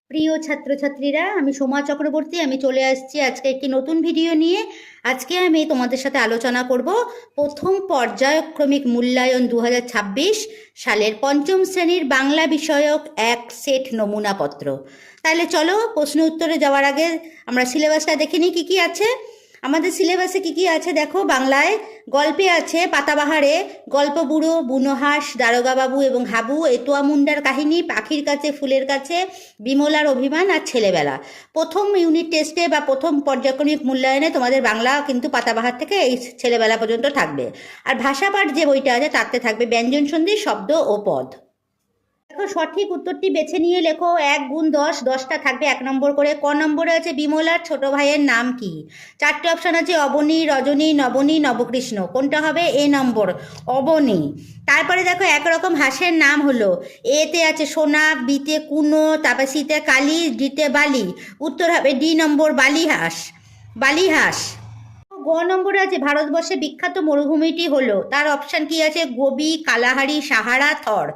প্রিয় ছাত্রছাত্রীরা, আমি সোমা চক্রবর্তী। আমি চলে আসছি আজকে একটি নতুন ভিডিও নিয়ে। আজকে আমি তোমাদের সাথে আলোচনা করব প্রথম পর্যায়ক্রমিক মূল্যায়ন 2026 সালের পঞ্চম শ্রেণীর বাংলা বিষয়ক এক সেট নমুনাপত্র। তাহলে চলো প্রশ্ন উত্তরে যাওয়ার আগে আমরা সিলেবাসটা দেখে নিই কী কী আছে। আমাদের সিলেবাসে কী কী আছে দেখো। বাংলায় গল্পে আছে পাতাবাহারে, গল্প বুড়ো, বুনোহাঁস, দারোগাবাবু এবং হাবু, এতুয়া মুন্ডার কাহিনী, পাখির কাছে ফুলের কাছে, বিমলার অভিমান আর ছেলেবেলা। প্রথম ইউনিট টেস্টে বা প্রথম পর্যায়ক্রমিক মূল্যায়নে তোমাদের বাংলা কিন্তু পাতাবাহার থেকে এই ছেলেবেলা পর্যন্ত থাকবে। আর ভাষাপাঠ যে বইটা আছে তাতে থাকবে ব্যঞ্জন সন্ধি, শব্দ ও পদ। দেখো, সঠিক উত্তরটি বেছে নিয়ে লেখো। 1 গুণ 10, 10টা থাকবে 1 নম্বর করে। ক নম্বরে আছে বিমলার ছোট ভাইয়ের নাম কি? 4টে অপশান আছে অবনী, রজনী, নবনী, নবকৃষ্ণ। কোনটা হবে? এ নম্বর, অবনী। তারপরে দেখো একরকম হাঁসের নাম হলো, এতে আছে সোনা, বিতে কুনো, তারপর সিতে কালী, ডিতে বালি। উত্তর হবে ডি নম্বর, বালিহাঁস। বালিহাঁস। গ নম্বরে আছে ভারতবর্ষে বিখ্যাত মরুভূমিটি হলো, তার অপশান কি আছে? গোবি, কালাহারি, সাহারা, থর।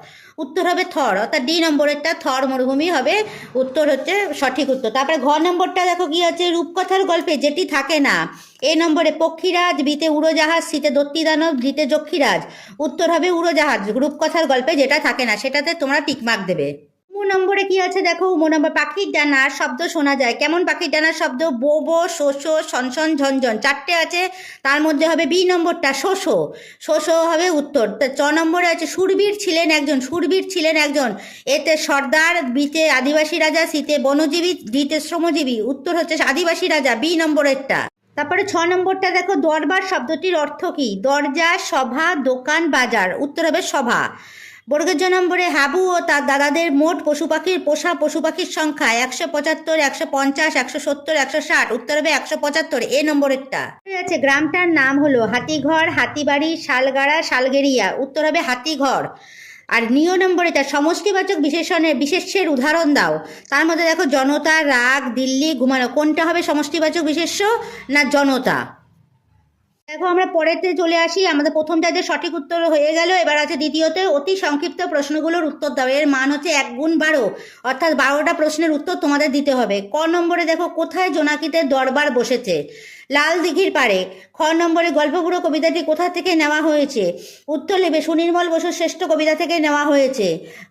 উত্তর হবে থর, অর্থাৎ ডি নম্বরেরটা থর মরুভূমি হবে উত্তর, হচ্ছে সঠিক উত্তর। তারপরে ঘ নম্বরটা দেখো কি আছে? রূপকথার গল্পে যেটি থাকে না। এ নম্বরে পক্ষীরাজ, বিতে উড়োজাহাজ, সিতে দত্তিদানব, ডিতে যক্ষীরাজ। উত্তর হবে উড়োজাহাজ, রূপকথার গল্পে যেটা থাকে না সেটাতে তোমরা টিকমার্ক দেবে। নম্বরে কি আছে দেখো। নম্বর, পাখির ডানার শব্দ শোনা যায়। কেমন পাখির ডানার শব্দ? বো বো, শোষো, সনসন, ঝনঝন। 4টে আছে, তার মধ্যে হবে বি নম্বরটা, শোষো। শোষো হবে উত্তর। চ নম্বরে আছে সুরবীর ছিলেন একজন। সুরবীর ছিলেন একজন, এতে সর্দার, বিতে আদিবাসী রাজা, সিতে বনজীবী, ডিতে শ্রমজীবী। উত্তর হচ্ছে আদিবাসী রাজা, বি নম্বরেরটা। তারপরে 6 নম্বরটা দেখো, দরবার শব্দটির অর্থ কি? দরজা, সভা, দোকান, বাজার। উত্তর হবে সভা। বর্গের জ নম্বরে হাবু ও তার দাদাদের মোট পোষা পশু পাখির সংখ্যা 175, 150, 170, 160। উত্তর হবে 175, এ নম্বরেরটা। আছে গ্রামটার নাম হলো হাতিঘর, হাতিবাড়ি, শালগাড়া, শালগেরিয়া। উত্তর হবে হাতিঘর। আর নিয় নম্বর, এটা সমষ্টিবাচক বিশেষ্যের উদাহরণ দাও। তার মধ্যে দেখো জনতা, রাগ, দিল্লি, ঘুমানো। কোনটা হবে সমষ্টিবাচক বিশেষ্য? না জনতা। দেখো আমরা পরেতে চলে আসি। আমাদের প্রথমটা যে সঠিক উত্তর হয়ে গেল, এবার আছে দ্বিতীয়তে অতি সংক্ষিপ্ত প্রশ্নগুলোর উত্তর দাও। এর মান হচ্ছে 1 গুণ 12, অর্থাৎ 12টা প্রশ্নের উত্তর তোমাদের দিতে হবে। ক নম্বরে দেখো, কোথায় জোনাকিদের দরবার বসেছে? লাল দিঘির পাড়ে। খ নম্বরে গল্পগুলো কবিতাটি কোথা থেকে নেওয়া হয়েছে? উত্তর নেবে সুনির্মল বসুর শ্রেষ্ঠ কবিতা থেকে নেওয়া হয়েছে।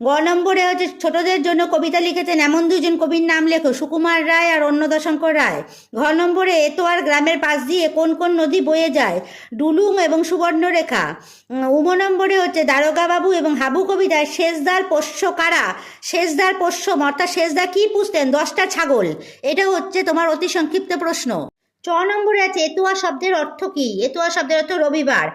গ নম্বরে হচ্ছে ছোটদের জন্য কবিতা লিখেছেন এমন দুজন কবির নাম লেখো, সুকুমার রায় আর অন্নদাশঙ্কর রায়। ঘ নম্বরে এতোয়ার গ্রামের পাশ দিয়ে কোন কোন নদী বয়ে যায়? ডুলুং এবং সুবর্ণরেখা। উম নম্বরে হচ্ছে দারোগাবাবু এবং হাবু কবিতায় শেষদার পোষ্য কারা? শেষদার পোষ্য, অর্থাৎ শেষদা কি পুষতেন? 10টা ছাগল। এটা হচ্ছে তোমার অতি সংক্ষিপ্ত প্রশ্ন। চ নম্বরে আছে এতুয়া শব্দের অর্থ কি? এতুয়া শব্দের অর্থ রবিবার।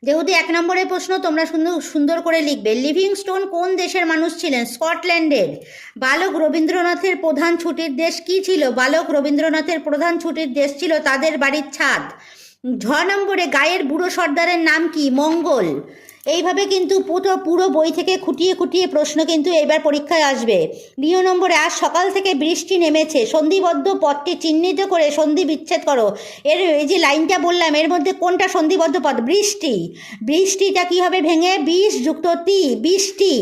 যেহেতু 1 নম্বরের প্রশ্ন, তোমরা সুন্দর করে লিখবে। লিভিংস্টোন কোন দেশের মানুষ ছিলেন? স্কটল্যান্ডের। বালক রবীন্দ্রনাথের প্রধান ছুটির দেশ কি ছিল? বালক রবীন্দ্রনাথের প্রধান ছুটির দেশ ছিল তাদের বাড়ির ছাদ। ঝ নম্বরে গায়ের বুড়ো সর্দারের নাম কি? মঙ্গল। এইভাবে কিন্তু পুরো বই থেকে খুঁটিয়ে খুঁটিয়ে প্রশ্ন কিন্তু এবার পরীক্ষায় আসবে। দ্বিতীয় নম্বরে, আজ সকাল থেকে বৃষ্টি নেমেছে, সন্ধিবদ্ধ পদটি চিহ্নিত করে সন্ধি বিচ্ছেদ করো। এই যে লাইনটা বললাম, এর মধ্যে কোনটা সন্ধিবদ্ধ পদ? বৃষ্টি। বৃষ্টিটা কি হবে? ভেঙে 20 যুক্ত তি, বৃষ্টি।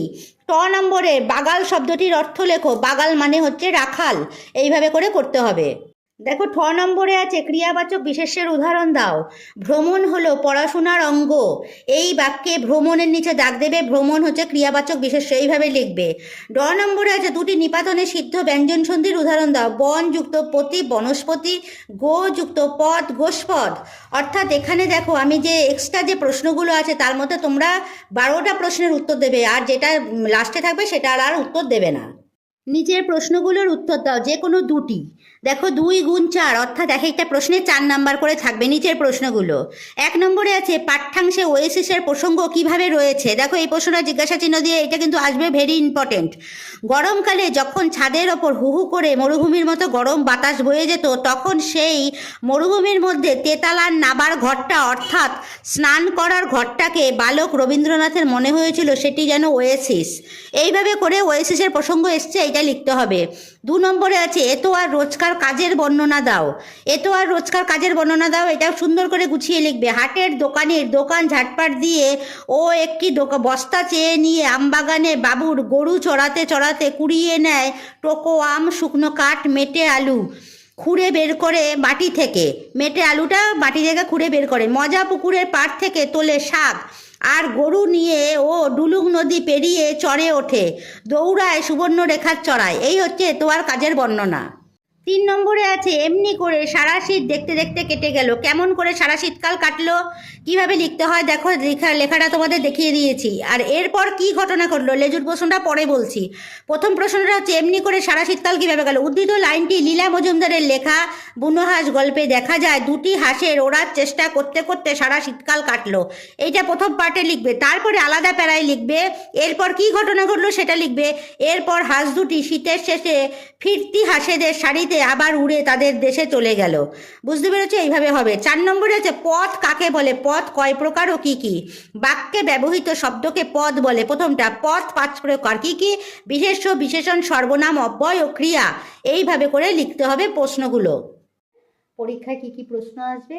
ট নম্বরে বাগাল শব্দটির অর্থ লেখো। বাগাল মানে হচ্ছে রাখাল। এইভাবে করে করতে হবে। দেখো ঠ নম্বরে আছে ক্রিয়াবাচক বিশেষ্যের উদাহরণ দাও। ভ্রমণ হলো পড়াশোনার অঙ্গ। এই বাক্যে ভ্রমণের নিচে দাগ দেবে, ভ্রমণ হচ্ছে ক্রিয়াবাচক বিশেষ্য, এইভাবে লিখবে। ড নম্বরে আছে দুটি নিপাতনে সিদ্ধ ব্যঞ্জন সন্ধির উদাহরণ দাও। বন যুক্ত পতি, বনস্পতি, গো যুক্ত পদ, গোষ্পদ। অর্থাৎ এখানে দেখো আমি যে এক্সট্রা যে প্রশ্নগুলো আছে তার মধ্যে তোমরা 12টা প্রশ্নের উত্তর দেবে, আর যেটা লাস্টে থাকবে সেটা আর উত্তর দেবে না। নিচের প্রশ্নগুলোর উত্তর দাও, যে কোনো দুটি। দেখো 2 গুণ 4, অর্থাৎ এক একটা প্রশ্নে 4 নাম্বার করে থাকবে নিচের প্রশ্নগুলো। 1 নম্বরে আছে পাঠ্যাংশে ওয়েসিসের প্রসঙ্গ কিভাবে রয়েছে? দেখো এই প্রশ্নটা জিজ্ঞাসা চিহ্ন দিয়ে, এটা কিন্তু আসবে, ভেরি ইম্পর্টেন্ট। গরমকালে যখন ছাদের ওপর হু হু করে মরুভূমির মতো গরম বাতাস বয়ে যেত, তখন সেই মরুভূমির মধ্যে তেতালার নাবার ঘরটা, অর্থাৎ স্নান করার ঘরটাকে বালক রবীন্দ্রনাথের মনে হয়েছিল সেটি যেন ওয়েসিস। এইভাবে করে ওয়েসিসের প্রসঙ্গ এসছে, এটা এটা লিখতে হবে। 2 নম্বরে আছে এতো আর রোজকার কাজের বর্ণনা দাও। এতো আর রোজকার কাজের বর্ণনা দাও, এটাও সুন্দর করে গুছিয়ে লিখবে। হাটের দোকানের দোকান ঝাটপাট দিয়ে ও একটি বস্তা চেয়ে নিয়ে আমবাগানে বাবুর গরু চড়াতে চড়াতে কুড়িয়ে নেয় টোকো আম, শুকনো কাঠ, মেটে আলু খুঁড়ে বের করে বাটি থেকে, মেটে আলুটা বাটি থেকে খুঁড়ে বের করে, মজা পুকুরের পাড় থেকে তোলে শাক, আর গরু নিয়ে ও ডুলুং নদী পেরিয়ে চড়ে ওঠে, দৌড়ায় সুবর্ণরেখার চড়ায়। এই হচ্ছে তোমার কাজের বর্ণনা। 3 নম্বরে আছে এমনি করে সারা শীত দেখতে দেখতে কেটে গেল। কেমন করে সারা শীতকাল কাটলো, কিভাবে লিখতে হয় দেখো, লেখাটা তোমাদের দেখিয়ে দিয়েছি। আর এরপর কি ঘটনা ঘটলো, লেজুর প্রশ্নটা পরে বলছি। প্রথম প্রশ্নটা হচ্ছে এমনি করে সারা শীতকাল কিভাবে গেল। উদ্ধৃত লাইনটি লীলা মজুমদারের লেখা বুনোহাঁস গল্পে দেখা যায় দুটি হাঁসের ওড়ার চেষ্টা করতে করতে সারা শীতকাল কাটলো। এইটা প্রথম পার্টে লিখবে, তারপরে আলাদা প্যারায় লিখবে এরপর কি ঘটনা ঘটলো সেটা লিখবে। এরপর হাঁস দুটি শীতের শেষে ফিরতি হাঁসেদের শাড়িতে আবার উড়ে তাদের দেশে চলে গেল। বুঝতে পেরেছো, এইভাবে হবে। 4 নম্বরে আছে পদ কাকে বলে, পদ কয় প্রকার ও কি কি। বাক্যে ব্যবহৃত শব্দকে পদ বলে। প্রথমটা পদ 5 প্রকার, কি কি, বিশেষ্য, বিশেষণ, সর্বনাম, অব্যয় ও ক্রিয়া। এইভাবে করে লিখতে হবে প্রশ্নগুলো। পরীক্ষায় কি কি প্রশ্ন আসবে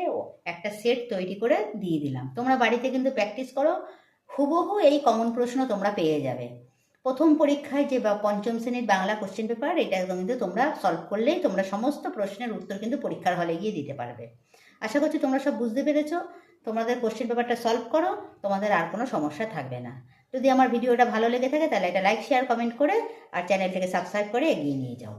একটা সেট তৈরি করে দিয়ে দিলাম, তোমরা বাড়িতে কিন্তু প্র্যাকটিস করো, হুবহু এই কমন প্রশ্ন তোমরা পেয়ে যাবে। প্রথম পরীক্ষায় যে পঞ্চম শ্রেণীর বাংলা কোশ্চেন পেপার, এটা কিন্তু তোমরা সলভ করলেই তোমরা সমস্ত প্রশ্নের উত্তর কিন্তু পরীক্ষার হলে গিয়ে দিতে পারবে। আশা করছি তোমরা সব বুঝতে পেরেছো। তোমাদের কোশ্চেন পেপারটা সলভ করো, তোমাদের আর কোনো সমস্যা থাকবে না। যদি আমার ভিডিওটা ভালো লেগে থাকে তাহলে এটা লাইক, শেয়ার, কমেন্ট করে আর চ্যানেলটাকে সাবস্ক্রাইব করে এগিয়ে নিয়ে যাও।